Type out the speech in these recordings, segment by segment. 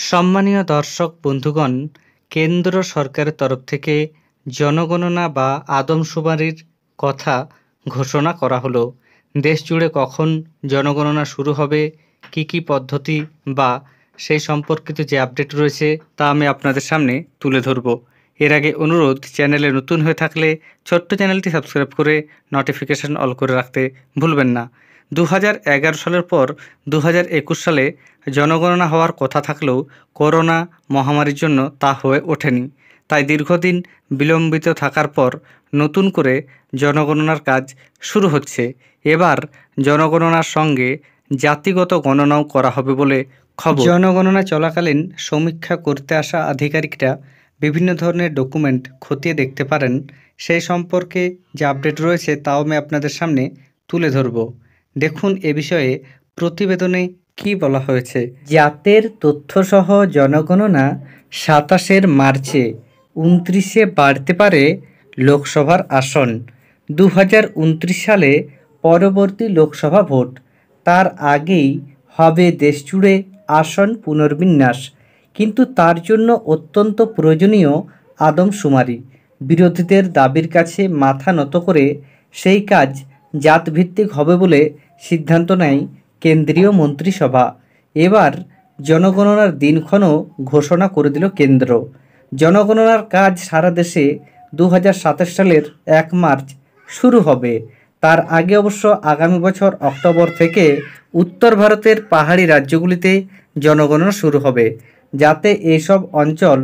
সম্মানীয় দর্শক বন্ধুগণ, কেন্দ্র সরকারের তরফ থেকে জনগণনা বা আদমশুমারির কথা ঘোষণা করা হলো। দেশ জুড়ে কখন জনগণনা শুরু হবে, কি পদ্ধতি বা সেই সম্পর্কিত যে আপডেট রয়েছে তা আমি আপনাদের সামনে তুলে ধরব। এর আগে অনুরোধ, চ্যানেলে নতুন হয়ে থাকলে ছোট্ট চ্যানেলটি সাবস্ক্রাইব করে নোটিফিকেশান অল করে রাখতে ভুলবেন না। 2011 সালের পর 2021 সালে জনগণনা হওয়ার কথা থাকলেও করোনা মহামারীর জন্য তা হয়ে ওঠেনি। তাই দীর্ঘদিন বিলম্বিত থাকার পর নতুন করে জনগণনার কাজ শুরু হচ্ছে। এবার জনগণনার সঙ্গে জাতিগত গণনাও করা হবে বলে খবর। জনগণনা চলাকালীন সমীক্ষা করতে আসা আধিকারিকরা বিভিন্ন ধরনের ডকুমেন্ট খতিয়ে দেখতে পারেন। সেই সম্পর্কে যে আপডেট রয়েছে তাও আমি আপনাদের সামনে তুলে ধরব। দেখুন এ বিষয়ে প্রতিবেদনে কি বলা হয়েছে। জাতের তথ্যসহ জনগণনা 27 মার্চে 29-এ বাড়তে পারে লোকসভার আসন। 2029 সালে পরবর্তী লোকসভা ভোট, তার আগেই হবে দেশজুড়ে আসন পুনর্বিন্যাস, কিন্তু তার জন্য অত্যন্ত প্রয়োজনীয় আদমশুমারি। বিরোধীদের দাবির কাছে মাথা নত করে সেই কাজ জাতভিত্তিক হবে বলে সিদ্ধান্ত নেয় কেন্দ্রীয় মন্ত্রিসভা। এবার জনগণনার দিনক্ষণও ঘোষণা করে দিল কেন্দ্র। জনগণনার কাজ সারা দেশে 2027 সালের 1 মার্চ শুরু হবে। তার আগে অবশ্য আগামী বছর অক্টোবর থেকে উত্তর ভারতের পাহাড়ি রাজ্যগুলিতে জনগণনা শুরু হবে, যাতে এইসব অঞ্চল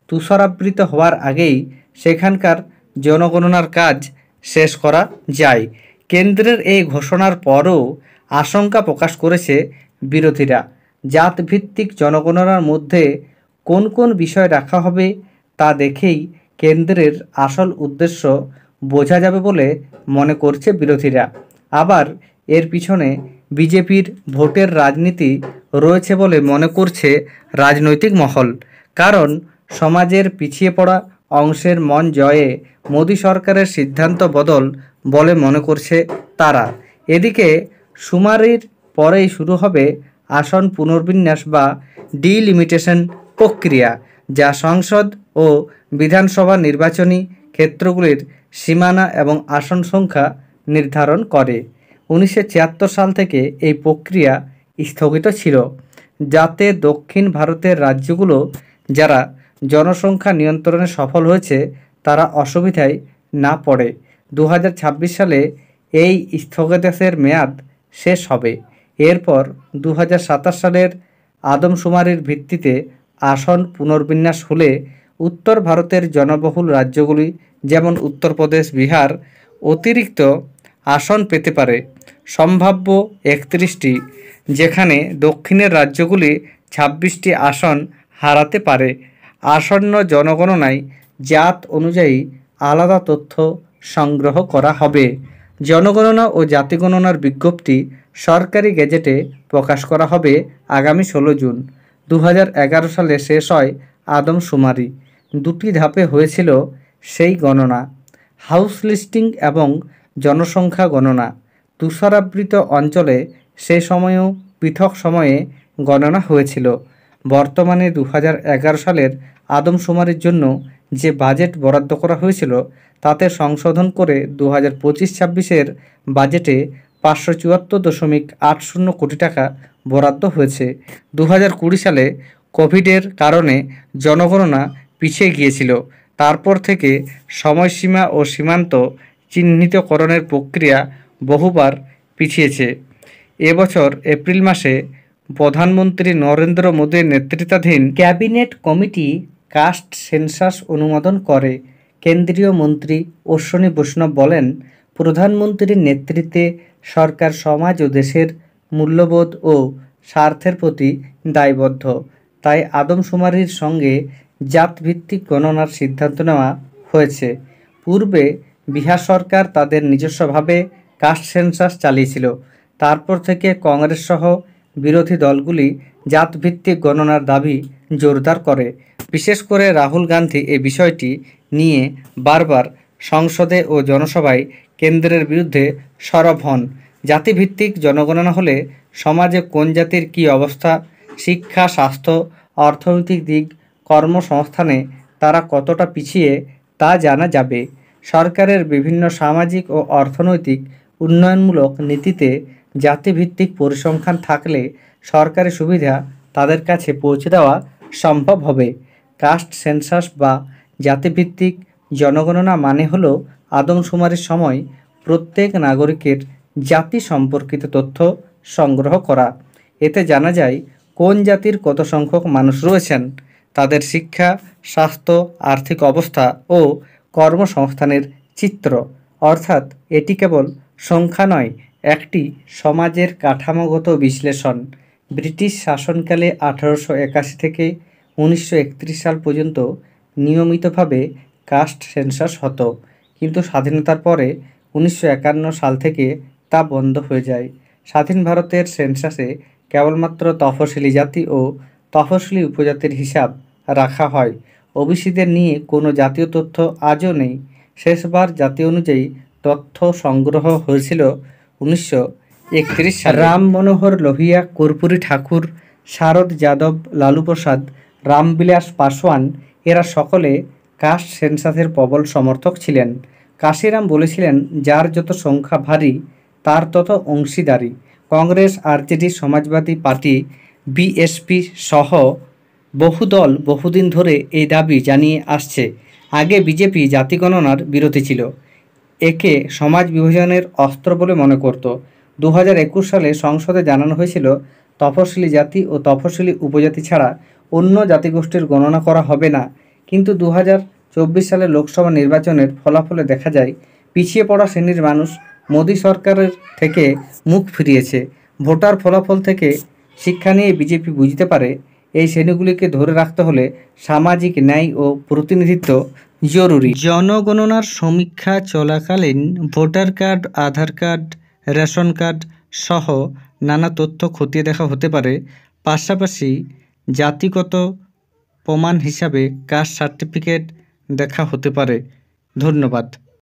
তুষারাবৃত হওয়ার আগেই সেখানকার জনগণনার কাজ শেষ করা যায়। কেন্দ্রের এই ঘোষণার পরও আশঙ্কা প্রকাশ করেছে বিরোধীরা। জাতভিত্তিক জনগণনার মধ্যে কোন কোন বিষয় রাখা হবে তা দেখেই কেন্দ্রের আসল উদ্দেশ্য বোঝা যাবে বলে মনে করছে বিরোধীরা। আবার এর পিছনে বিজেপির ভোটের রাজনীতি রয়েছে বলে মনে করছে রাজনৈতিক মহল। কারণ সমাজের পিছিয়ে পড়া অংশের মন জয়ে মোদী সরকারের সিদ্ধান্ত বদল বলে মনে করছে তারা। এদিকে শুমারির পরেই শুরু হবে আসন পুনর্বিন্যাস বা ডিলিমিটেশন প্রক্রিয়া, যা সংসদ ও বিধানসভা নির্বাচনী ক্ষেত্রগুলির সীমানা এবং আসন সংখ্যা নির্ধারণ করে। 1976 সাল থেকে এই প্রক্রিয়া স্থগিত ছিল, যাতে দক্ষিণ ভারতের রাজ্যগুলো যারা জনসংখ্যা নিয়ন্ত্রণে সফল হয়েছে তারা অসুবিধায় না পড়ে। 2026 সালে এই স্থগিতাদেশের মেয়াদ শেষ হবে। এরপর 2027 সালের আদমশুমারির ভিত্তিতে আসন পুনর্বিন্যাস হলে উত্তর ভারতের জনবহুল রাজ্যগুলি যেমন উত্তরপ্রদেশ, বিহার অতিরিক্ত আসন পেতে পারে, সম্ভাব্য 31টি, যেখানে দক্ষিণের রাজ্যগুলি 26টি আসন হারাতে পারে। আসন্ন জনগণনায় জাত অনুযায়ী আলাদা তথ্য সংগ্রহ করা হবে। জনগণনা ও জাতিগণনার বিজ্ঞপ্তি সরকারি গেজেটে প্রকাশ করা হবে আগামী 16 জুন। 2011 সালে শেষ হয় আদমশুমারি। 2টি ধাপে হয়েছিল সেই গণনা, হাউস লিস্টিং এবং জনসংখ্যা গণনা। তুষারাবৃত অঞ্চলে সে সময়ও পৃথক সময়ে গণনা হয়েছিল। বর্তমানে 2011 সালের আদমশুমারির জন্য যে বাজেট বরাদ্দ করা হয়েছিল তাতে সংশোধন করে 2025-26-এর বাজেটে 574.80 কোটি টাকা বরাদ্দ হয়েছে। 2020 সালে কোভিডের কারণে জনগণনা পিছিয়ে গিয়েছিল। তারপর থেকে সময়সীমা ও সীমান্ত চিহ্নিতকরণের প্রক্রিয়া বহুবার পিছিয়েছে। এবছর এপ্রিল মাসে প্রধানমন্ত্রী নরেন্দ্র মোদীর নেতৃত্বাধীন ক্যাবিনেট কমিটি কাস্ট সেন্সাস অনুমোদন করে। কেন্দ্রীয় মন্ত্রী অশ্বিনী বৈষ্ণব বলেন, প্রধানমন্ত্রীর নেতৃত্বে সরকার সমাজ ও দেশের মূল্যবোধ ও স্বার্থের প্রতি দায়বদ্ধ। তাই আদমশুমারির সঙ্গে জাতভিত্তিক গণনার সিদ্ধান্ত নেওয়া হয়েছে। পূর্বে বিহার সরকার তাদের নিজস্বভাবে কাস্ট সেন্সাস চালিয়েছিল। তারপর থেকে কংগ্রেস সহ বিরোধী দলগুলি জাতভিত্তিক গণনার দাবি জোরদার করে। বিশেষ করে রাহুল গান্ধী এই বিষয়টি নিয়ে বারবার সংসদে ও জনসভায় কেন্দ্রের বিরুদ্ধে সরব হন। জাতিভিত্তিক জনগণনা হলে সমাজে কোন জাতির কী অবস্থা, শিক্ষা, স্বাস্থ্য, অর্থনৈতিক দিক, কর্মসংস্থানে তারা কতটা পিছিয়ে তা জানা যাবে। সরকারের বিভিন্ন সামাজিক ও অর্থনৈতিক উন্নয়নমূলক নীতিতে জাতিভিত্তিক পরিসংখ্যান থাকলে সরকারি সুবিধা তাদের কাছে পৌঁছে দেওয়া সম্ভব হবে। কাস্ট সেন্সাস বা জাতিভিত্তিক জনগণনা মানে হলো আদমশুমারির সময় প্রত্যেক নাগরিকের জাতি সম্পর্কিত তথ্য সংগ্রহ করা। এতে জানা যায় কোন জাতির কত সংখ্যক মানুষ রয়েছেন, তাদের শিক্ষা, স্বাস্থ্য, আর্থিক অবস্থা ও কর্মসংস্থানের চিত্র। অর্থাৎ এটি কেবল সংখ্যা নয়, একটি সমাজের কাঠামোগত বিশ্লেষণ। ব্রিটিশ শাসনকালে 1881 থেকে 1931 সাল পর্যন্ত নিয়মিতভাবে কাস্ট সেন্সাস হতো, কিন্তু স্বাধীনতার পরে 1951 সাল থেকে তা বন্ধ হয়ে যায়। স্বাধীন ভারতের সেন্সাসে কেবলমাত্র তফসিলি জাতি ও তফসিলি উপজাতির হিসাব রাখা হয়। ওবিসিদের নিয়ে কোনো জাতীয় তথ্য আজও নেই। শেষবার জাতি অনুযায়ী তথ্য সংগ্রহ হয়েছিল 1931 সালে। রাম মনোহর লোহিয়া, কর্পূরী ঠাকুর, শারদ যাদব, লালু প্রসাদ, রামবিলাস পাসওয়ান এরা সকলে কাস্ট সেন্সাসের প্রবল সমর্থক ছিলেন। কাশিরাম বলেছিলেন, যার যত সংখ্যা ভারী তার তত অংশীদারি। কংগ্রেস, আরজেডি, সমাজবাদী পার্টি, বিএসপি সহ বহু দল বহুদিন ধরে এই দাবি জানিয়ে আসছে। আগে বিজেপি জাতি গণনার বিরোধী ছিল, একে সমাজ বিভাজনের অস্ত্র বলে মনে করত। 2021 সালে সংসদে জানানো হয়েছিল, তফসিলি জাতি ও তফসিলি উপজাতি ছাড়া অন্য জাতিগোষ্ঠীর গণনা করা হবে না। কিন্তু 2024 সালে লোকসভা নির্বাচনের ফলাফলে দেখা যায়, পিছিয়ে পড়া শ্রেণীর মানুষ মোদী সরকারের থেকে মুখ ফিরিয়েছে। ভোটার ফলাফল থেকে শিক্ষা নিয়ে বিজেপি বুঝতে পারে, এই শ্রেণীগুলিকে ধরে রাখতে হলে সামাজিক ন্যায় ও প্রতিনিধিত্ব জরুরি। জনগণনার সমীক্ষা চলাকালীন ভোটার কার্ড, আধার কার্ড, রেশন কার্ড সহ নানা তথ্য খতিয়ে দেখা হতে পারে। পাশাপাশি জাতিগত প্রমাণ হিসাবে কাস্ট সার্টিফিকেট দেখা হতে পারে। ধন্যবাদ।